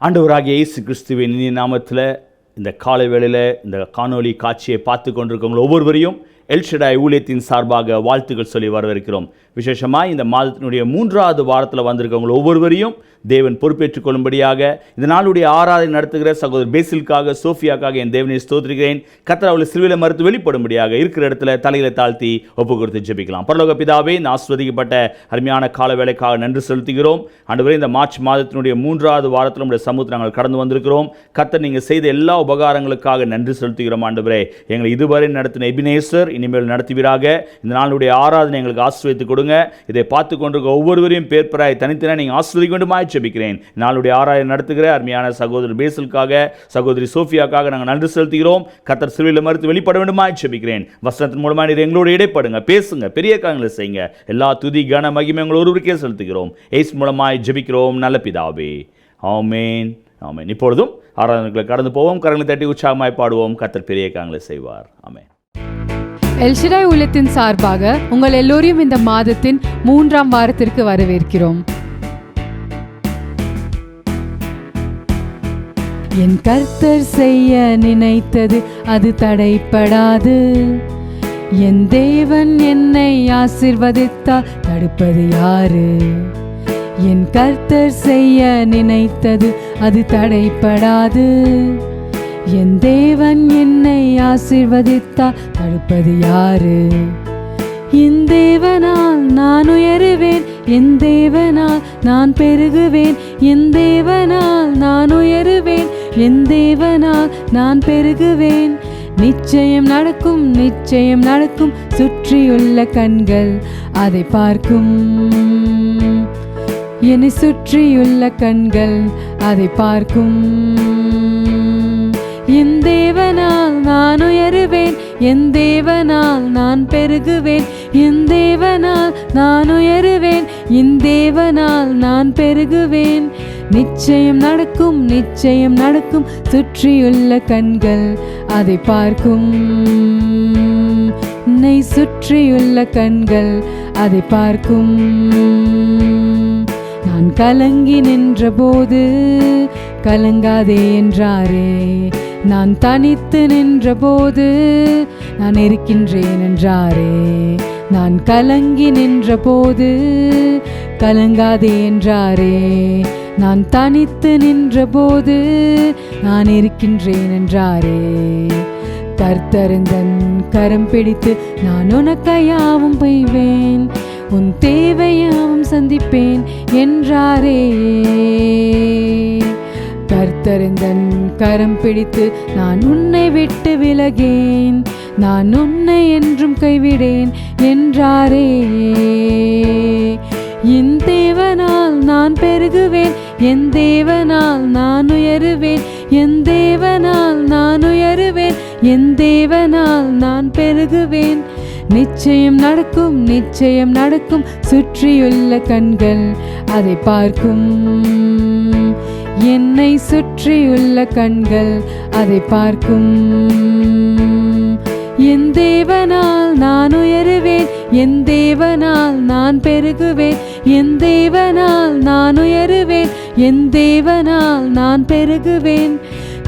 ஆண்டவராகிய இயேசு கிறிஸ்துவின் இனிய நாமத்தில் இந்த காலை வேளையில் இந்த காணொளி காட்சியை பார்த்து கொண்டிருக்கவங்க ஒவ்வொருவரையும் எல்ஷடாய் ஊழியத்தின் சார்பாக வாழ்த்துக்கள் சொல்லி வரவேற்கிறோம். விசேஷமாக இந்த மாதத்தினுடைய 3வது வாரத்தில் வந்திருக்கவங்க ஒவ்வொருவரையும் தேவன் பொறுப்பேற்றுக் கொள்ளும்படியாக இந்த நாளுடைய ஆராதனை நடத்துகிற சகோதரர் பேசிலுக்காக சோஃபியாக்காக என் தேவனை ஸ்தோத்திரிக்கிறேன். கர்த்தர் அவளை சிலுவையில் மறுத்து வெளிப்படும்படியாக இருக்கிற இடத்துல தலைகளை தாழ்த்தி ஒப்பு கொடுத்து ஜெபிக்கலாம். பரலோக பிதாவே, ஆசீர்வதிக்கப்பட்ட அருமையான கால வேளைக்காக நன்றி செலுத்துகிறோம். ஆண்டவரே, இந்த மார்ச் மாதத்தினுடைய 3வது வாரத்தில் நம்முடைய சமூகத்தில் நாங்கள் கடந்து வந்திருக்கிறோம். கர்த்தர் நீங்கள் செய்த எல்லா உபகாரங்களுக்காக நன்றி செலுத்துகிறோம். ஆண்டவரே, எங்களை இதுவரை நடத்தின எபினேசர் இனிமேல் நடத்துவீராக. இந்த நாளுடைய ஆராதனை எங்களுக்கு ஆசீர்வதித்து கொடுங்க. இதை பார்த்து கொண்டிருக்க ஒவ்வொருவரையும் பேர்பராய் தனித்தன நீங்கள் ஆசீர்வதிக்க வேண்டுமாய் ஜெபிக்கிறேன். நாளுடைய ஆராதனை நடத்துகிற அருமையான சகோதரர் பேசிலுக்காக சகோதரி சோஃபியாக்காக நாங்கள் நன்றி செலுத்துகிறோம். கர்த்தர் சிலுவையில் மறுத்து வெளிப்பட வேண்டுமாய் ஜெபிக்கிறேன். வசனத்தின் மூலமாக நீர் எங்களோடு இடைப்படுங்க, பேசுங்க, பெரிய காரியங்களை செய்யுங்க. எல்லா துதி கன மகிமை எங்கள் ஒருவருக்கே செலுத்துகிறோம். இயேசு மூலமாய் ஜெபிக்கிறோம் நல்ல பிதாவே, ஆமென், ஆமென். இப்பொழுதும் ஆராதனைகளை கடந்து போவோம். கரங்களை தட்டி உற்சாகமாய் பாடுவோம். கர்த்தர் பெரிய காரியங்களை செய்வார். ஆமென். எல்ஷடாய் ஊழியத்தின் சார்பாக உங்கள் எல்லோரையும் இந்த மாதத்தின் 3ஆம் வாரத்திற்கு வரவேற்கிறோம். என் கர்த்தர் செய்ய நினைத்தது அது தடைப்படாது. என் தேவன் என்னை ஆசீர்வதித்தால் தடுப்பது யாரு? என் கர்த்தர் செய்ய நினைத்தது அது தடைப்படாது. என் தேவன் என்னை ஆசீர்வதித்தால் தடுப்பது யாரு? என் தேவனால் நான் உயருவேன், என் தேவனால் நான் பெருகுவேன், என் தேவனால் நான் உயருவேன், என் தேவனால் நான் பெருகுவேன். நிச்சயம் நடக்கும், நிச்சயம் நடக்கும், சுற்றியுள்ள கண்கள் அதை பார்க்கும். என்னை சுற்றியுள்ள கண்கள் அதை பார்க்கும். என் தேவனால் நான் உயருவேன், என் தேவனால் நான் பெருகுவேன், என் தேவனால் நான் உயருவேன், என் தேவனால் நான் பெருகுவேன். நிச்சயம் நடக்கும், நிச்சயம் நடக்கும், சுற்றியுள்ள கண்கள் அதை பார்க்கும். என்னை சுற்றியுள்ள கண்கள் அதை பார்க்கும். நான் கலங்கி நின்ற போது கலங்காதே என்றாரே. நான் தனித்து நின்ற போது நான் இருக்கின்றேன் என்றாரே. நான் கலங்கி நின்ற போது கலங்காதே என்றாரே. நான் தனித்து நின்ற போது நான் இருக்கின்றேன் என்றாரே. கர்த்தரின் கரம் பிடித்து நான் உனக்கையாவும் பெய்வேன், உன் தேவையாவும் சந்திப்பேன் என்றாரே. கர்த்தரின் கரம் பிடித்து நான் உன்னை விட்டு விலகேன், நான் உன்னை என்றும் கைவிடேன் என்றாரே. என் தேவனால் நான் பெருகுவேன், என் தேவனால் நான் உயருவேன், என் தேவனால் நான் உயருவேன், என் தேவனால் நான் பெருகுவேன். நிச்சயம் நடக்கும், நிச்சயம் நடக்கும், சுற்றியுள்ள கண்கள் அதை பார்க்கும். என்னை சுற்றியுள்ள கண்கள் அதை பார்க்கும். என் தேவனால் நான் உயருவேன், என் தேவனால் நான் பெருகுவேன், என் தேவனால் நான் உயருவேன், என் தேவனால் நான் பெருகுவேன்.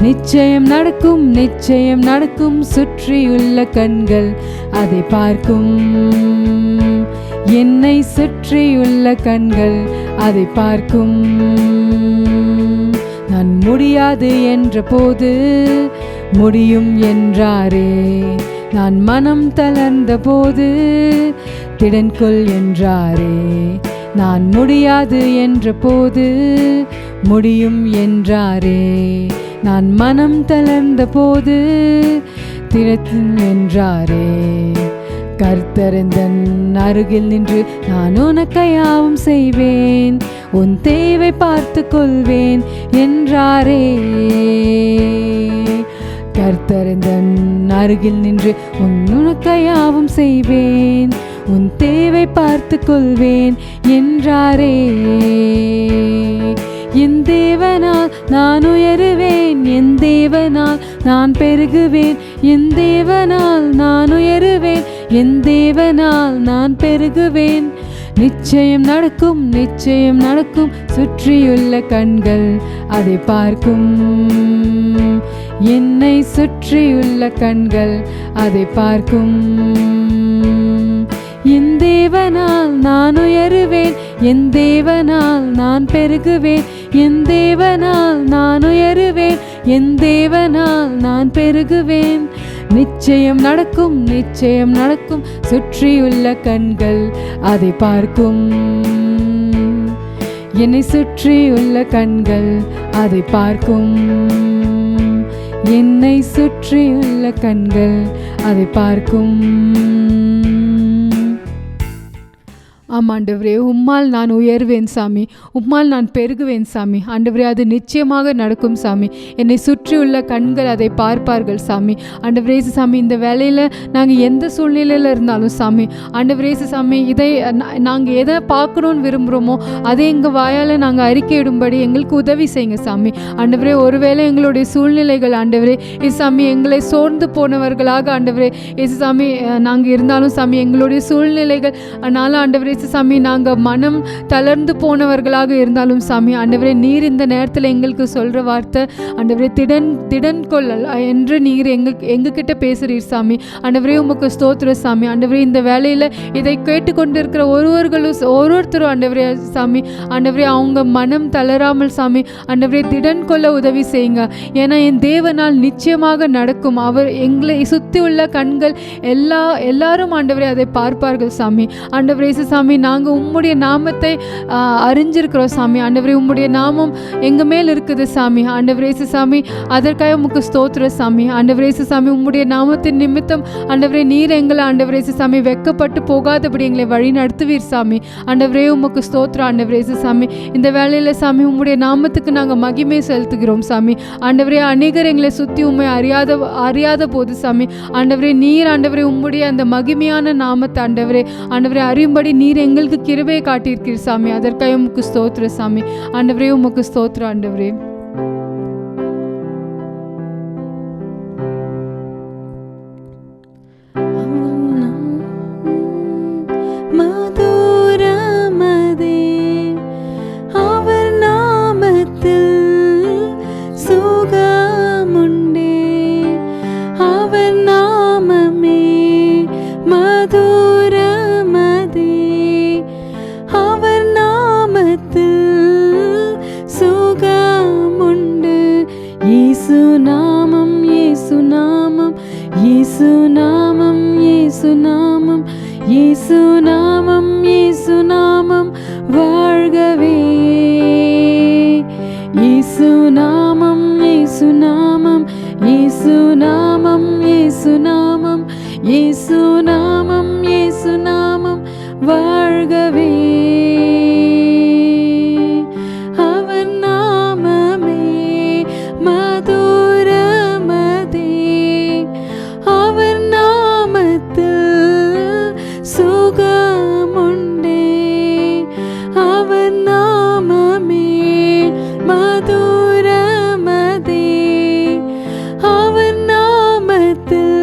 நிச்சயம் நடக்கும், நிச்சயம் நடக்கும், சுற்றியுள்ள கண்கள் அதை பார்க்கும். என்னை சுற்றியுள்ள கண்கள் அதை பார்க்கும். நான் முடியாது என்ற போது முடியும் என்றாரே. நான் மனம் தளர்ந்த போது திடன் கொள் என்றாரே. நான் முடியாது என்ற போது முடியும் என்றாரே. நான் மனம் தளர்ந்த போது திடன் என்றாரே. கர்த்தரின் அருகில் நின்று நான் உனக்கையாவும் செய்வேன், உன் தேவை பார்த்து கொள்வேன் என்றாரே. கர்த்தரின் அருகில் நின்று உனக்கையாவும் செய்வேன், உன் தேவை பார்த்து கொள்வேன் என்றாரே. என் தேவனால் நான் உயருவேன், என் தேவனால் நான் பெருகுவேன், என் தேவனால் நான் உயருவேன், என் தேவனால் நான் பெருகுவேன். நிச்சயம் நடக்கும், நிச்சயம் நடக்கும், சுற்றியுள்ள கண்கள் அதை பார்க்கும். என்னை சுற்றியுள்ள கண்கள் அதை பார்க்கும். என் தேவனால் நான் உயருவேன், என் தேவனால் நான் பெருகுவேன், என் தேவனால் நான் உயருவேன், என் தேவனால் நான் பெருகுவேன். நிச்சயம் நடக்கும், நிச்சயம் நடக்கும், சுற்றியுள்ள கண்கள் அதை பார்க்கும். என்னை சுற்றியுள்ள கண்கள் அதை பார்க்கும். என்னை சுற்றியுள்ள கண்கள் அதை பார்க்கும். ஆமாண்டவரே, உம்மால் நான் உயர்வேன் சாமி, உம்மால் நான் பெருகுவேன் சாமி. ஆண்டவரே, அது நிச்சயமாக நடக்கும் சாமி. என்னை சுற்றியுள்ள கண்கள் அதை பார்ப்பார்கள் சாமி. ஆண்டவரே சாமி, இந்த வேலையில் நாங்கள் எந்த சூழ்நிலையில் இருந்தாலும் சாமி, ஆண்டவரே சாமி, இதை நாங்கள் எதை பார்க்கணுன்னு விரும்புகிறோமோ அதை எங்கள் வாயால் நாங்கள் அறிக்கையிடும்படி எங்களுக்கு உதவி செய்யுங்க சாமி. ஆண்டவரே, ஒருவேளை எங்களுடைய சூழ்நிலைகள் ஆண்டவரே சாமி எங்களை சோர்ந்து போனவர்களாக ஆண்டவரே சாமி நாங்கள் இருந்தாலும் சாமி, எங்களுடைய சூழ்நிலைகள் அதனால் ஆண்டவரே சாமி நாங்கள் மனம் தளர்ந்து போனவர்களாக இருந்தாலும் சாமி, ஆண்டவரே நீர் இந்த நேரத்தில் எங்களுக்கு சொல்கிற வார்த்தை ஆண்டவரே திடன் கொள்ளல் என்று நீர் எங்ககிட்ட பேசுகிறீர் சாமி. ஆண்டவரே உமக்கு ஸ்தோத்திர சாமி. ஆண்டவரே இந்த வேலையில் இதை கேட்டுக்கொண்டிருக்கிற ஒருவருத்தரும் ஆண்டவரே சாமி, ஆண்டவரே அவங்க மனம் தளராமல் சாமி ஆண்டவரே திடன் கொள்ள உதவி செய்யுங்க. ஏன்னா என் தேவனால் நிச்சயமாக நடக்கும். அவர் எங்களை சுற்றி உள்ள கண்கள் எல்லாரும் ஆண்டவரே அதை பார்ப்பார்கள் சாமி. ஆண்டவரே சாமி, நாங்கள் உம்முடைய நாமத்தை அறிஞ்சிருக்கிறோம் சாமி. ஆண்டவரே உம்முடைய நாமம் எங்கள் மேல் இருக்குது சாமி. ஆண்டவரே சாமி, அதற்காக உமக்கு ஸ்தோத்திர சாமி. ஆண்டவரே சாமி, உம்முடைய நாமத்தின் நிமித்தம் ஆண்டவரே நீர் எங்களை ஆண்டவரே சாமி வெக்கப்பட்டு போகாதபடி எங்களை வழி நடத்துவீர் சாமி. ஆண்டவரே உமக்கு ஸ்தோத்திரம். ஆண்டவரே சாமி, இந்த வேளையில் சாமி உம்முடைய நாமத்துக்கு நாங்கள் மகிமை செலுத்துகிறோம் சாமி. ஆண்டவரே, அநேகர் எங்களை சுற்றி உண்மை அறியாத போது சாமி, ஆண்டவரே நீர் ஆண்டவரே உம்முடைய அந்த மகிமையான நாமத்தை ஆண்டவரே அறியும்படி நீர் எங்களுக்கு கிருபையை காட்டியிருக்கிறீர் சாமி. அதற்காக உமக்கு ஸ்தோத்திர சாமி. ஆண்டவரே உமக்கு ஸ்தோத்திரம். ஆண்டவரே வாழ்கவே. இயேசுநாமம் இயேசுநாமம் இயேசுநாமம் இயேசுநாமம் இயேசுநாமம் இயேசுநாமம் வாழ்கவே. அவர் நாமமே மதுரமதே, அவர் நாமத்தில் சுகமுண்டே. அவர் நாமமே மதுரமதே, அவர் நாமத்தில்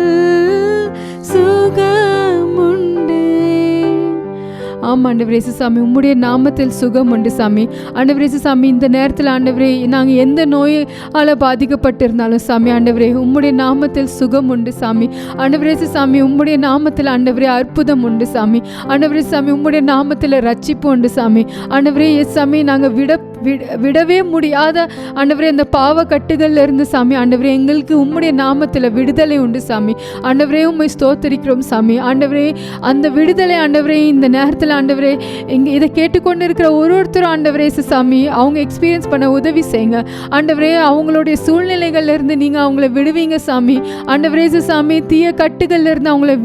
சுகமுண்டே. ஆமாம் ஆண்டவரே சாமி, உம்முடைய நாமத்தில் சுகம் உண்டு சாமி. ஆண்டவரே சாமி, இந்த நேரத்தில் ஆண்டவரே நாங்கள் எந்த நோயால் பாதிக்கப்பட்டிருந்தாலும் சாமி ஆண்டவரே உம்முடைய நாமத்தில் சுகம் உண்டு சாமி. ஆண்டவரே சாமி, உம்முடைய நாமத்தில் ஆண்டவரே அற்புதம் உண்டு சாமி. ஆண்டவரே சாமி, உம்முடைய நாமத்தில் ரட்சிப்பு உண்டு சாமி. ஆண்டவரே சாமி, நாங்கள் விடவே முடியாத ஆண்டவரே அந்த பாவ கட்டுகள்ல இருந்து சாமி ஆண்டவரே எங்களுக்கு உம்முடைய நாமத்தில் விடுதலை உண்டு சாமி. ஆண்டவரே உம்மை ஸ்தோத்திரிக்கிறோம் சாமி. ஆண்டவரே அந்த விடுதலை ஆண்டவரே இந்த நேரத்தில் ஆண்டவரே இங்கே இதை கேட்டுக்கொண்டு இருக்கிற ஒருத்தரும் ஆண்டவரே சாமி அவங்க எக்ஸ்பீரியன்ஸ் பண்ண உதவி செய்யுங்க ஆண்டவரே. அவங்களுடைய சூழ்நிலைகள்ல இருந்து நீங்கள் அவங்கள விடுவீங்க சாமி. ஆண்டவரே சாமி, தீய கட்டுகள்ல இருந்து அவங்கள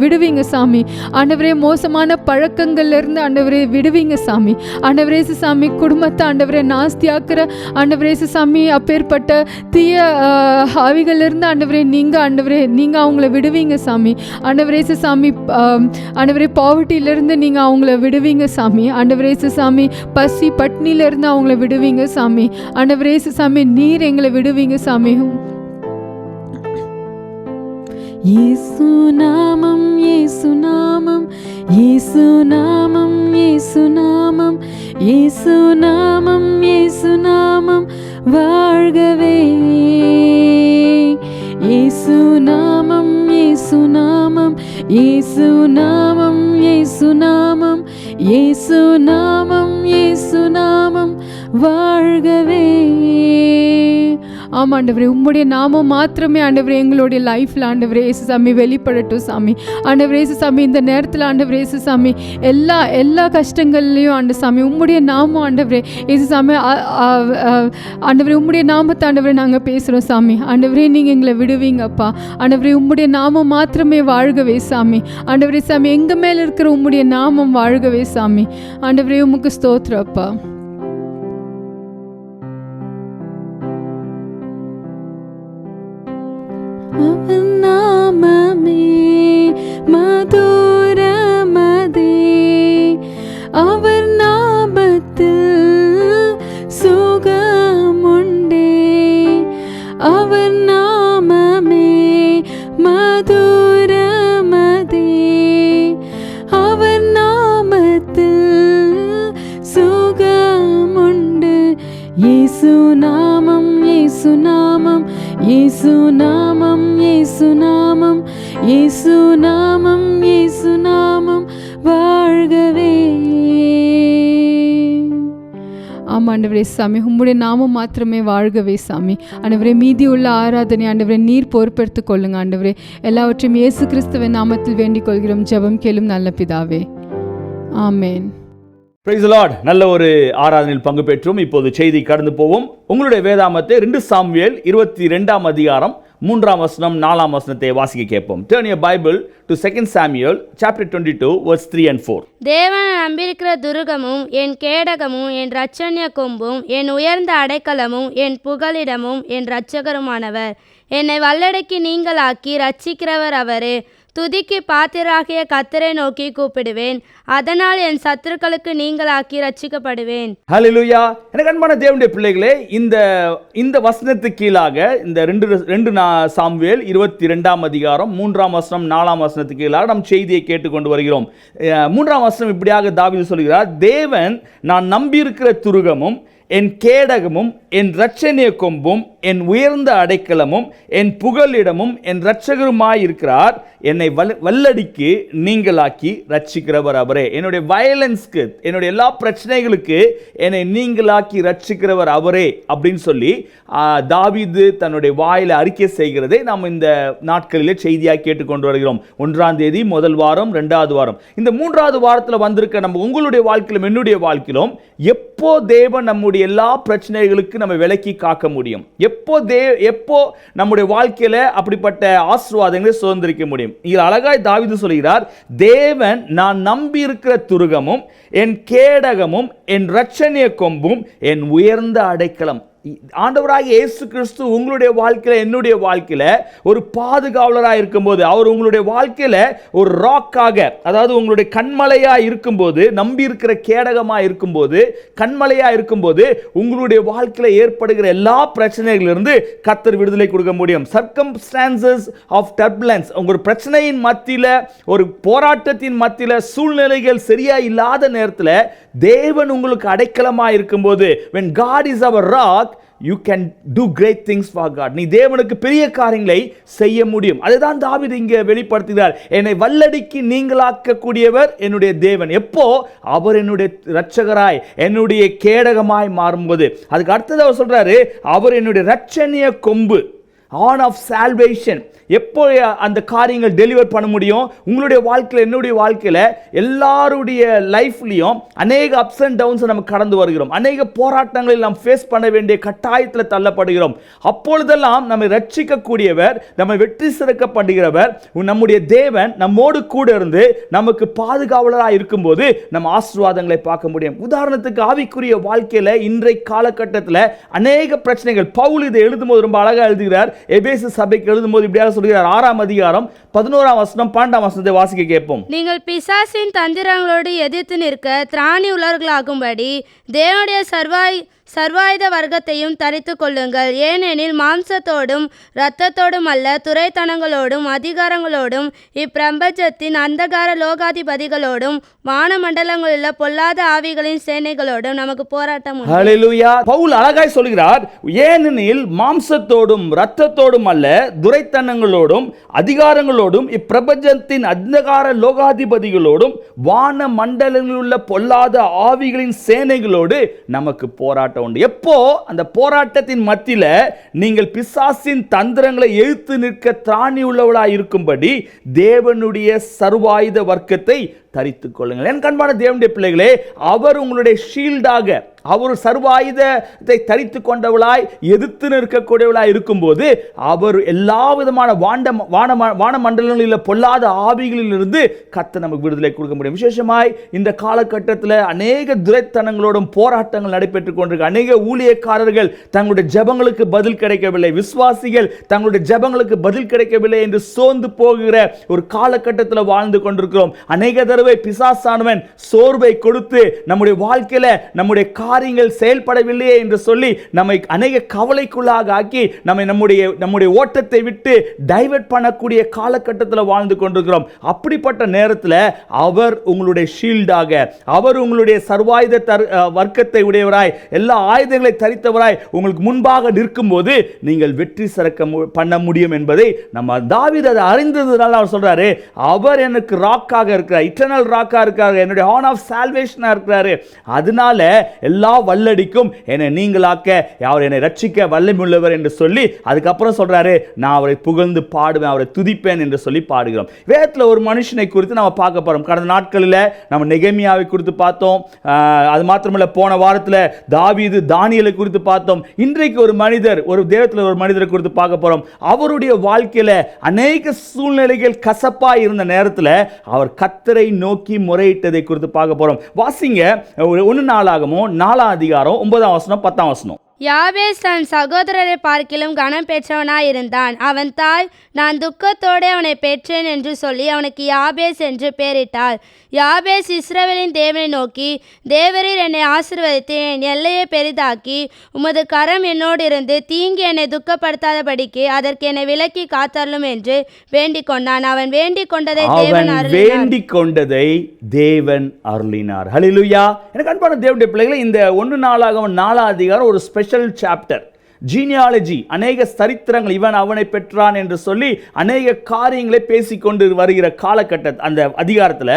விடுவீங்க சாமி. ஆண்டவரே மோசமான பழக்கங்கள்ல இருந்து ஆண்டவரே விடுவீங்க சாமி. ஆண்டவரே சாமி, குடும்பத்தை ஆண்டவரே நாஸ்தியாக்குற ஆண்டவரே சாமி அப்பேற்பட்ட தீய ஆவிகள்லேருந்து ஆண்டவரே நீங்கள் அவங்கள விடுவீங்க சாமி. ஆண்டவரே சாமி, ஆண்டவரே பாவர்ட்டியிலேருந்து நீங்கள் அவங்கள விடுவீங்க சாமி. ஆண்டவரே சாமி, பசி பட்னியிலேருந்து அவங்கள விடுவீங்க சாமி. ஆண்டவரே சாமி, நீர் எங்களை விடுவீங்க சாமி. இயேசு நாமம், இயேசு நாமம், இயேசு நாமம், இயேசு நாமம், இயேசு நாமம், இயேசு நாமம் வாழ்கவே. இயேசு நாமம், இயேசு நாமம், இயேசு நாமம், இயேசு நாமம், இயேசு நாமம், இயேசு நாமம் வாழ்கவே. ஆமாம் ஆண்டவரே, உம்முடைய நாமம் மாத்திரமே ஆண்டவரே எங்களுடைய லைஃப்பில் ஆண்டவரே இயேசு சாமி வெளிப்படட்டும் சாமி. ஆண்டவரே இயேசு சாமி, இந்த நேரத்தில் ஆண்டவரே இயேசு சாமி எல்லா கஷ்டங்கள்லையும் ஆண்டு சாமி உம்முடைய நாமம் ஆண்டவரே இயேசு சாமி ஆண்டவரே உம்முடைய நாமத்தை ஆண்டவரே நாங்கள் பேசுகிறோம் சாமி. ஆண்டவரே நீங்கள் எங்களை விடுவீங்கப்பா. ஆண்டவரே உம்முடைய நாமம் மாத்திரமே வாழ்கவே சாமி. ஆண்டவரே சாமி எங்கள் மேலே இருக்கிற உம்முடைய நாமம் வாழ்கவே சாமி. ஆண்டவரே உமக்கு ஸ்தோத்திரப்பா. அவர் நாமமே மதுரமதே, அவர் நாமத்தில் சுகமுண்டே. அவர் நாமமே மதுரமதே, அவர் நாமத்தில் சுகமுண்டு. இயேசு நாமம், இயேசு நாமம், இயேசு நாமம், இயேசு நாமம், இயேசு நாமம், இயேசு நாமம் வாழ்கவே. ஆமாண்டவரே சாமி, உம்முடைய நாமம் மாத்திரமே வாழ்கவே சாமி. ஆண்டவரே மீதி உள்ள ஆராதனை ஆண்டவரே நீர் பொறுப்பெடுத்துக் கொள்ளுங்க ஆண்டவரே. எல்லாவற்றையும் இயேசு கிறிஸ்துவின் நாமத்தில் வேண்டிக் கொள்கிறோம். ஜெபம் கேளும் நல்ல பிதாவே, ஆமேன். Praise the Lord. நல்ல ஒரு ஆராதனையில் பங்கு பெற்றோம். இப்போது செய்தி கடந்து போவோம். உங்களுடைய வேதாமத்தை 2 சாமுவேல் 22ஆம் அதிகாரம் 3ஆம் வசனம் 4ஆம் வசனத்தை வாசிக்க கேட்போம். Turn your Bible to 2 Samuel chapter 22 verse 3 and 4. தேவனை நம்பியிருக்கிற துருகமும் என் கேடகமும் என் இரட்சணிய கொம்பும் என் உயர்ந்த அடைக்கலமும் என் புகலிடமும் என் இரட்சகருமானவர். என்னை வல்லடைக்கு நீங்களாக்கி இரட்சிக்கிறவர் அவரே. துதிக்கு பாத்திராகிய கர்த்தரை நோக்கி கூப்பிடுவேன், அதனால் என் சத்துருக்களுக்கு நீங்களாக்கி ரட்சிக்கப்படுவேன். ஹல்லேலூயா. எனக்கு அன்பான தேவனுடைய பிள்ளைகளே, இந்த வசனத்துக்கு கீழாக இந்த 2 சாமுவேல் 22ஆம் அதிகாரம் 3ஆம் வசனம் 4ஆம் வசனத்துக்கு கீழாக நம் செய்தியை கேட்டுக்கொண்டு வருகிறோம். 3ஆம் வசனம் இப்படியாக தாவீது சொல்கிறார், தேவன் நான் நம்பியிருக்கிற துருகமும் என் கேடகமும் என் இரட்சணிய கொம்பும் என் உயர்ந்த அடைக்கலமும் என் புகலிடமும் என் இரட்சகருமாயிருக்கிறார். என்னை வல்லடிக்கு நீங்களாக்கி ரட்சிக்கிறவர் அவரே. என்னுடைய வயலன்ஸ்க்கு, என்னுடைய எல்லா பிரச்சனைகளுக்கு என்னை நீங்களாக்கி ரட்சிக்கிறவர் அவரே அப்படின்னு சொல்லி தாவீது தன்னுடைய வாயில அறிக்கை செய்கிறதை நாம் இந்த நாட்களிலே செய்தியாக கேட்டுக்கொண்டு வருகிறோம். 1ஆம் தேதி முதல் வாரம், 2வது வாரம், இந்த 3வது வாரத்தில் வந்திருக்க நம்ம உங்களுடைய வாழ்க்கையிலும் என்னுடைய வாழ்க்கையிலும் எப்போ தேவன் நம்முடைய எல்லா பிரச்சனைகளுக்கு நம்ம விலக்கி காக்க முடியும், எப்போ நம்முடைய வாழ்க்கையில அப்படிப்பட்ட ஆசீர்வாதங்களை சுதந்திரிக்க முடியும். இதில் அழகாய் தாவீது சொல்கிறார், தேவன் நான் நம்பி இருக்கிற துருகமும் என் கேடகமும் என் இரட்சணிய கொம்பும் என் உயர்ந்த அடைக்கலம். ஆண்டவராகிய இயேசு கிறிஸ்து உங்களுடைய வாழ்க்கையில என்னுடைய வாழ்க்கையில ஒரு பாதுகாவலராக இருக்கும்போது, அவர் உங்களுடைய வாழ்க்கையில ஒரு ராக்காக, அதாவது உங்களுடைய கண்மலையா இருக்கும்போது, நம்பி இருக்கிற கேடகமா இருக்கும்போது, கண்மலையா இருக்கும்போது உங்களுடைய வாழ்க்கையில ஏற்படுகிற எல்லா பிரச்சனைகளிலிருந்து கர்த்தர் விடுதலை கொடுக்க முடியும். சர்க்கம்ஸ்டான்சஸ் ஆஃப் டர்புலன்ஸ், உங்கள் பிரச்சனையின் மத்தியில, ஒரு போராட்டத்தின் மத்தியில, சூழ்நிலைகள் சரியா இல்லாத நேரத்தில் தேவன் உங்களுக்கு அடைக்கலமா இருக்கும்போது, when God is our rock, you can do great things for God. நீ தேவனுக்கு பெரிய காரியங்களை செய்ய முடியும். அதுதான் தாவீது இங்கே வெளிப்படுத்துகிறார். என்னை வல்லடிக்கு நீங்களாக்கக்கூடியவர் என்னுடைய தேவன். எப்போ? அவர் என்னுடைய இரட்சகராய், என்னுடைய கேடகமாய் மாறும்போது. அதுக்கு அடுத்தது அவர் சொல்றாரு, அவர் என்னுடைய இரட்சணிய கொம்பு, horn of salvation. எப்போ அந்த காரியங்கள் டெலிவர் பண்ண முடியும்? உங்களுடைய வாழ்க்கையில், என்னுடைய வாழ்க்கையில், எல்லாருடைய லைஃப்லையும் அநேக அப்ஸ் அண்ட் டவுன்ஸ் நம்ம கடந்து வருகிறோம். அநேக போராட்டங்களில் நாம் ஃபேஸ் பண்ண வேண்டிய கட்டாயத்தில் தள்ளப்படுகிறோம். அப்பொழுதெல்லாம் நம்மை ரட்சிக்கக்கூடியவர், நம்ம வெற்றி சிறக்கப்படுகிறவர் நம்முடைய தேவன் நம்மோடு கூட இருந்து நமக்கு பாதுகாவலராக இருக்கும்போது நம்ம ஆசீர்வாதங்களை பார்க்க முடியும். உதாரணத்துக்கு ஆவிக்குரிய வாழ்க்கையில் இன்றைய காலகட்டத்தில் அநேக பிரச்சனைகள். பவுல் இதை எழுதும்போது ரொம்ப அழகாக எழுதுகிறார். எபேசு சபைக்கு எழுதும்போது இப்படியாக சொல்கிறார். 6ஆம் அதிகாரம் 11ஆம் வசனம் 12ஆம் வசனத்தை வாசிக்க கேட்போம். நீங்கள் பிசாசின் தந்திரங்களோடு எதிர்த்து நிற்க திராணி உள்ளவர்களாகும்படி தேவனுடைய சர்வாயுத வர்க்கத்தையும் தரித்து கொள்ளுங்கள். ஏனெனில் மாம்சத்தோடும் இரத்தத்தோடும் அல்ல, துரைத்தனங்களோடும் அதிகாரங்களோடும் இப்பிரபஞ்சத்தின் அந்தகார லோகாதிபதிகளோடும் வானமண்டலங்களிலுள்ள பொல்லாத ஆவிகளின் சேனைகளோடும் நமக்கு போராட்டம் உண்டு. ஹல்லேலூயா. பவுல் அழகாய் சொல்கிறார், ஏனெனில் மாம்சத்தோடும் இரத்தத்தோடும் அல்ல, துரைத்தனங்களோடும் அதிகாரங்களோடும் இப்பிரபஞ்சத்தின் அந்தகார லோகாதிபதிகளோடும் வான மண்டலங்களில் உள்ள பொல்லாத ஆவிகளின் சேனைகளோடு நமக்கு போராட்டம் உண்டு. எப்போ அந்த போராட்டத்தின் மத்தியில நீங்கள் பிசாசின் தந்திரங்களை எதிர்த்து நிற்க திராணி உள்ளவளாய் இருக்கும்படி தேவனுடைய சர்வாயுத வர்க்கத்தை தரித்துக் கொள்ளுங்கள். என் கண்பான தேவனுடைய பிள்ளைகளே, அவர் உங்களுடைய ஷீல்டாக, அவர் சர்வாயுதத்தை தரித்து கொண்டவளாய் எதிர்த்து நிற்கக்கூடியவளாய் இருக்கும்போது அவர் எல்லா விதமான வான மண்டலங்களில் பொல்லாத ஆவிகளிலிருந்து கர்த்தர் நமக்கு விடுதலை கொடுக்க முடியும். விசேஷமாய் இந்த காலகட்டத்தில் அநேக துரைத்தனங்களோடும் போராட்டங்கள் நடைபெற்றுக் கொண்டிருக்க, அநேக ஊழியக்காரர்கள் தங்களுடைய ஜெபங்களுக்கு பதில் கிடைக்கவில்லை, விசுவாசிகள் தங்களுடைய ஜெபங்களுக்கு பதில் கிடைக்கவில்லை என்று சோர்ந்து போகிற ஒரு காலகட்டத்தில் வாழ்ந்து கொண்டிருக்கிறோம். அநேக தடவை பிசாசானவன் சோர்வை கொடுத்து நம்முடைய வாழ்க்கையில நம்முடைய காரியங்கள் செயல்படவில்லையே என்று சொல்லி நம்மை அநேக கவலைக்குள்ளாக ஆக்கி நம்முடைய ஓட்டத்தை விட்டு டைவர்ட் பண்ணக்கூடிய காலகட்டத்தில் வாழ்ந்து கொண்டிருக்கிறோம். அப்படிப்பட்ட நேரத்தில் அவர் உங்களுடைய ஷீல்டாக, அவர் உங்களுடைய சர்வாயுத வர்க்கத்தை உடையவராய், எல்லா ஆயுதங்களை தரித்தவராய் உங்களுக்கு முன்பாக நிற்கும் போது நீங்கள் வெற்றி சிறக்க பண்ண முடியும் என்பதை நம்ம தாவீது அதை அறிந்ததுனால அவர் சொல்றாரு, அவர் எனக்கு ராக்காக இருக்கிறார், இட்டர்னல் ராக்கா இருக்காரு, என்னுடைய ஹார்ன் ஆஃப் சால்வேஷனா இருக்கிறாரு. அதனால எல்லா வல்லடிக்கும் என்னை நீங்களாக்க, அவர் என்னை ரட்சிக்க வல்லமையுள்ளவர் என்று சொல்லி அதுக்கப்புறம் சொல்றாரு, நான் அவரை புகழ்ந்து பாடுவேன், அவரை துதிப்பேன் என்று சொல்லி பாடுகிறோம். வேதத்தில் ஒரு மனுஷனை குறித்து நம்ம பார்க்க போறோம். கடந்த நாட்களில் நம்ம நெகேமியாவை குறித்து பார்த்தோம். அது மாத்திரமல்ல, போன வாரத்தில் தாவீது தானியேலை குறித்து பார்த்தோம். இன்றைக்கு ஒரு மனிதர், ஒரு தேவத்தில் ஒரு மனிதரை குறித்து பார்க்க போறோம். அவருடைய வாழ்க்கையில அநேக சூழ்நிலைகள் கசப்பா இருந்த நேரத்தில் அவர் கர்த்தரை நோக்கி முறையிட்டதை குறித்து பார்க்க போறோம். வாசிங்க 1 நாளாகமம் 4ஆம் அதிகாரம் 9ஆம் வசனம் 10ஆம் வசனம். யாபேஸ் தன் சகோதரரை பார்க்கிலும் கனம் பெற்றவனாயிருந்தான். அவன் தாய், நான் துக்கத்தோடு அவனை பெற்றேன் என்று சொல்லி அவனுக்கு யாபேஸ் என்று பெயரிட்டாள். யாபேஸ் இஸ்ரவேலின் தேவனை நோக்கி, தேவரீர் என்னை ஆசீர்வதித்து என் எல்லையை பெரிதாக்கி உமது கரம் என்னோடு இருந்து தீங்கு என்னை துக்கப்படுத்தாதபடிக்கு அதற்கு என்னை விலக்கி காத்தருளும் என்று வேண்டிக் கொண்டான். அவன் வேண்டிக் கொண்டதை தேவன் அருளினார். ஹல்லேலூயா. எனக்கு அன்பான தேவனுடைய பிள்ளைகளே, இந்த 1 நாளாகமம் 4ஆம் அதிகாரம் ஒரு ஸ்பெஷல் சாப்டர். ஜீனியாலஜி, அநேக சரித்திரங்கள், இவன் அவனை பெற்றான் என்று சொல்லி அநேக காரியங்களை பேசிக்கொண்டு வருகிற காலகட்ட அந்த அதிகாரத்தில்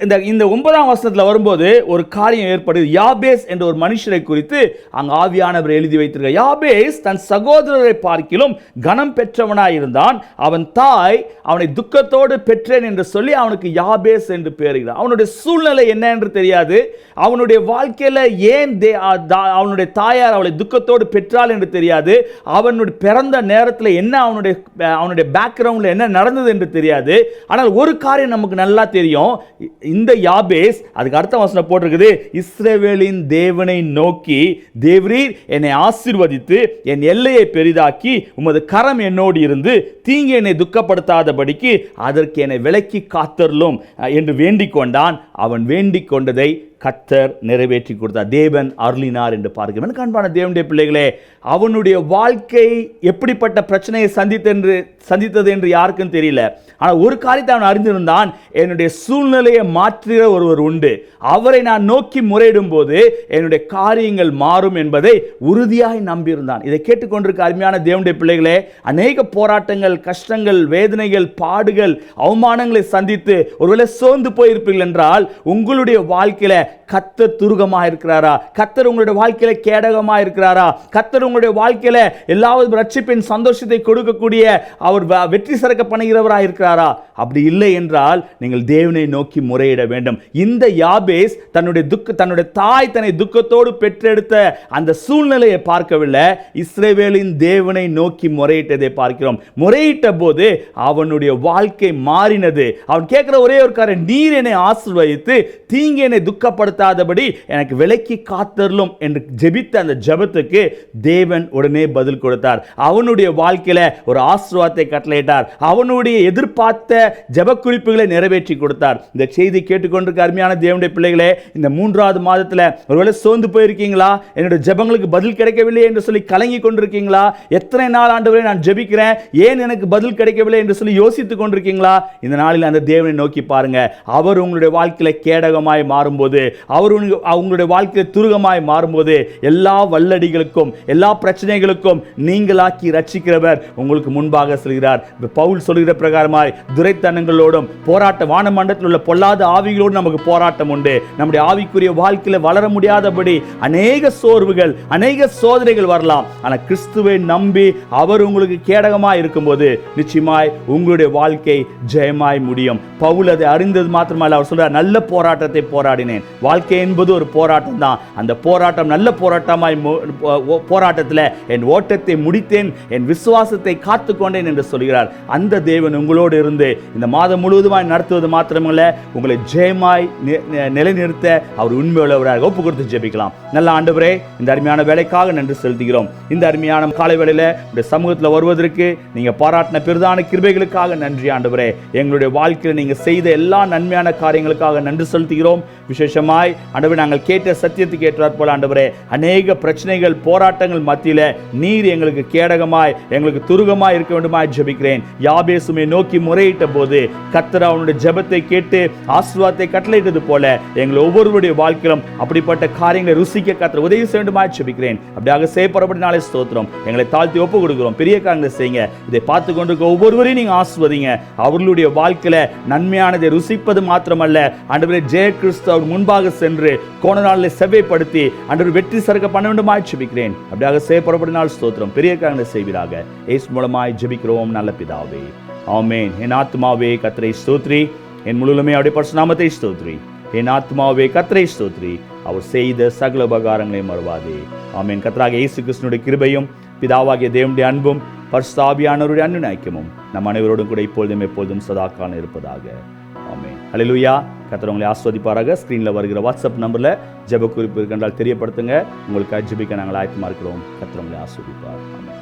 இந்த 9ஆம் வசனத்தில் வரும்போது ஒரு காரியம் ஏற்படுது. யாபேஸ் என்ற ஒரு மனுஷரை குறித்து அங்கு ஆவியானவர் எழுதி வைத்திருக்கிறார். யாபேஸ் தன் சகோதரரை பார்க்கிலும் கனம் பெற்றவனாயிருந்தான். அவன் தாய் அவனை துக்கத்தோடு பெற்றேன் என்று சொல்லி அவனுக்கு யாபேஸ் என்று பெயரிட்டார். அவனுடைய சூழ்நிலை என்ன என்று தெரியாது. அவனுடைய வாழ்க்கையில் ஏன் அவனுடைய தாயார் அவளை துக்கத்தோடு பெற்றாள் என்று தெரியாது. அவனுடைய பிறந்த நேரத்தில் என்ன அவனுடைய பேக்ரவுண்டில் என்ன நடந்தது என்று தெரியாது. ஆனால் ஒரு காரியம் நமக்கு நல்லா தெரியும். இந்த யாபேஸ், அதுக்கு அர்த்த வசனம் போட்டிருக்குது, இஸ்ரவேலின் தேவனை நோக்கி, தேவரீர் என்னை ஆசீர்வதித்து என் எல்லையை பெரிதாக்கி உமது கரம் என்னோடு இருந்து தீங்கு என்னை துக்கப்படுத்தாதபடிக்கு அதற்கு என்னை விலக்கி காத்தருளும் என்று வேண்டிக் கொண்டான். அவன் வேண்டிக் கொண்டதை கர்த்தர் நிறைவேற்றி கொடுத்தார். தேவன் அருளினார் என்று பார்க்கிறோம். அன்பான தேவனுடைய பிள்ளைகளே, அவனுடைய வாழ்க்கை எப்படிப்பட்ட பிரச்சனையை சந்தித்தது என்று யாருக்கும் தெரியல. ஆனால் ஒரு காரியத்தை அவன் அறிந்திருந்தான், என்னுடைய சூழ்நிலையை மாற்றுகிற ஒருவர் உண்டு, அவரை நான் நோக்கி முறையிடும் போது என்னுடைய காரியங்கள் மாறும் என்பதை உறுதியாய் நம்பியிருந்தான். இதை கேட்டுக்கொண்டிருக்க அருமையான தேவனுடைய பிள்ளைகளே, அநேக போராட்டங்கள், கஷ்டங்கள், வேதனைகள், பாடுகள், அவமானங்களை சந்தித்து ஒருவேளை சோர்ந்து போயிருப்பீர்கள் என்றால் உங்களுடைய வாழ்க்கையில கர்த்தர் துருகமாக இருக்கிறாரா? கர்த்தர் உங்களுடைய வாழ்க்கையில கேடகமாக இருக்கிறாரா? கர்த்தர் உங்களுடைய வாழ்க்கையில எல்லாவது ரட்சிப்பின் சந்தோஷத்தை கொடுக்கக்கூடிய அவர் வெற்றி சிறக்க பண்ணுகிறவராக இருக்கிறாரா? அப்படி இல்லை என்றால் நீங்கள் தேவனை நோக்கி முறையிட வேண்டும். இந்த யாபேஸ் தன்னுடைய தாய் தன்னை துக்கத்தோடு பெற்றெடுத்த அந்த சூழ்நிலையை பார்க்கவில்லை, இஸ்ரவேலின் தேவனை நோக்கி முறையிட்டதை பார்க்கிறோம். முறையிட்ட போது அவனுடைய வாழ்க்கை மாறினது. அவன் கேட்கிற ஒரே ஒரு காரியம், நீர் என்னை ஆசீர்வதித்து தீங்கு என்னை துக்கப்படுத்த குற்றப்படுத்தாதபடி எனக்கு விலக்கி காத்தருளும் என்று ஜெபித்த அந்த ஜெபத்துக்கு தேவன் உடனே பதில் கொடுத்தார். அவனுடைய வாழ்க்கையில ஒரு ஆசீர்வாதத்தை கட்டளையிட்டார். அவனுடைய எதிர்பார்த்த ஜெப குறிப்புகளை நிறைவேற்றி கொடுத்தார். இந்த செய்தி கேட்டுக்கொண்டிருக்க அருமையான தேவனுடைய பிள்ளைகளே, இந்த 3வது மாதத்துல ஒருவேளை சோர்ந்து போயிருக்கீங்களா? என்னுடைய ஜெபங்களுக்கு பதில் கிடைக்கவில்லை என்று சொல்லி கலங்கி கொண்டிருக்கீங்களா? எத்தனை நாள் ஆண்டவரே நான் ஜெபிக்கிறேன், ஏன் எனக்கு பதில் கிடைக்கவில்லை என்று சொல்லி யோசித்துக் கொண்டிருக்கீங்களா? இந்த நாளில் அந்த தேவனை நோக்கி பாருங்க. அவர் உங்களுடைய வாழ்க்கையில கேடகமாய் மாறும்போது, அவர் உங்களுடைய வாழ்க்கையில துருகமாய் மாறும்போது, எல்லா வல்லடிகளுக்கும் எல்லா பிரச்சனைகளுக்கும் நீங்களாக்கி ரட்சிக்கிறவர் உங்களுக்கு முன்பாக செல்கிறார். பவுல் சொல்கிற பிரகாரமாய் துரைத்தனங்களோடும் போராட்ட வானமண்டலத்தில் உள்ள பொல்லாத ஆவிகளோடு நமக்கு போராட்டம் உண்டு. நம்முடைய ஆவிக்குரிய வாழ்க்கையில வளர முடியாதபடி அநேக சோர்வுகள், அநேக சோதனைகள் வரலாம். ஆனால் கிறிஸ்துவை நம்பி அவர் உங்களுக்கு கேடகமாய் இருக்கும்போது நிச்சயமாய் உங்களுடைய வாழ்க்கை ஜெயமாய் முடியும். பவுல் அதை அறிந்தது மாத்திரமல்ல, அவர் சொல்றார், நல்ல போராட்டத்தை போராடினேன். வாழ்க்கை என்பது ஒரு போராட்டம் தான். அந்த போராட்டம் நல்ல போராட்டமாய் போராட்டத்தில் என் ஓட்டத்தை முடித்தேன், என் விசுவாசத்தை காத்துக்கொண்டேன் என்று சொல்கிறார். அந்த தேவன் உங்களோடு இருந்து இந்த மாதம் முழுவதுமாய் நடத்துவது மாத்திரமல்ல, உங்களை ஜெயமாய் நிலைநிறுத்த அவர் உண்மையுள்ளவராக ஒப்பு கொடுத்து ஜெபிக்கலாம். நல்ல ஆண்டவரே, இந்த அருமையான வேலைக்காக நன்றி செலுத்துகிறோம். இந்த அருமையான காலை வேளையில இந்த சமூகத்தில் வருவதற்கு நீங்க பாராட்டின பெரிதான கிருபைகளுக்காக நன்றி ஆண்டவரே. எங்களுடைய வாழ்க்கையில் நீங்க செய்த எல்லா நன்மையான காரியங்களுக்காக நன்றி செலுத்துகிறோம். விசேஷமாய் ஆண்டவரே, நாங்கள் கேட்ட சத்தியத்துக்கு ஏற்றாற் போல ஆண்டவரே, அநேக பிரச்சனைகள் போராட்டங்கள் மத்தியில நீர் எங்களுக்கு கேடகமாய், எங்களுக்கு துருகமாய் இருக்க வேண்டுமாய் ஜெபிக்கிறேன். யாபேசுமை நோக்கி முறையிட்ட போது கர்த்தர் அவனுடைய ஜெபத்தை கேட்டு ஆசீர்வாதத்தை கட்டளையிட்டது போல எங்கள் ஒவ்வொருவருடைய வாழ்க்கையிலும் அப்படிப்பட்ட காரியங்களை ருசிக்க கர்த்தர் உதவி செய்ய வேண்டுமாய் ஜெபிக்கிறேன். அப்படியாக செய்யப்படப்படினாலே ஸ்தோத்திரம். எங்களை தாழ்த்தி ஒப்பு கொடுக்கிறோம். பெரிய காரியங்களை செய்யுங்க. இதை பார்த்து கொண்டிருக்க ஒவ்வொருவரையும் நீங்க ஆசீர்வதிங்க. அவர்களுடைய வாழ்க்கையில நன்மையானதை ருசிப்பது மாத்திரமல்ல ஆண்டவரே, ஜெய கிறிஸ்து அவர் முன்பாக சென்று கோணநாளை செவ்வைப்படுத்தி ஆண்டவர் வெற்றி சறுக்க பண்ண வேண்டுமாய் ஜெபிக்கிறேன். அப்படியாக செய்யப்படப்படினால் ஸ்தோத்திரம். பெரிய காரியங்களை செய்வீராக. இயேசு மூலமாய் ஜெபிக்கிறோம் நல்ல பிதாவே, ஆமென். என் ஆத்துமாவே கர்த்தரை ஸ்தோத்திரி, என் முழுமே அவருடைய பரிசுத்த நாமத்தை ஸ்தோத்திரி. என் ஆத்துமாவே கர்த்தரை ஸ்தோத்திரி, அவர் செய்த சகல உபகாரங்களை மறவாதே. ஆமென். கர்த்தராகிய இயேசு கிறிஸ்துவினுடைய கிருபையும் பிதாவாகிய தேவனுடைய அன்பும் பரிசுத்த ஆவியானவருடைய அன்பு ஐக்கியமும் நம் அனைவரோடும் கூட இப்பொழுதும் எப்பொழுதும் சதாகாலம் இருப்பதாக. ஆமென். ஹல்லேலூயா. கர்த்தர் உங்களை ஆஸ்வதிப்பாராக. ஸ்கிரீன்ல வருகிற வாட்ஸ்அப் நம்பர்ல ஜெப குறிப்பு இருக்கின்றால் தெரியப்படுத்துங்க. உங்களுக்கு ஜெபிக்க நாங்கள் ஆயத்தமா இருக்கிறோம். கர்த்தர் உங்களை ஆஸ்வதிப்பார். ஆமென்.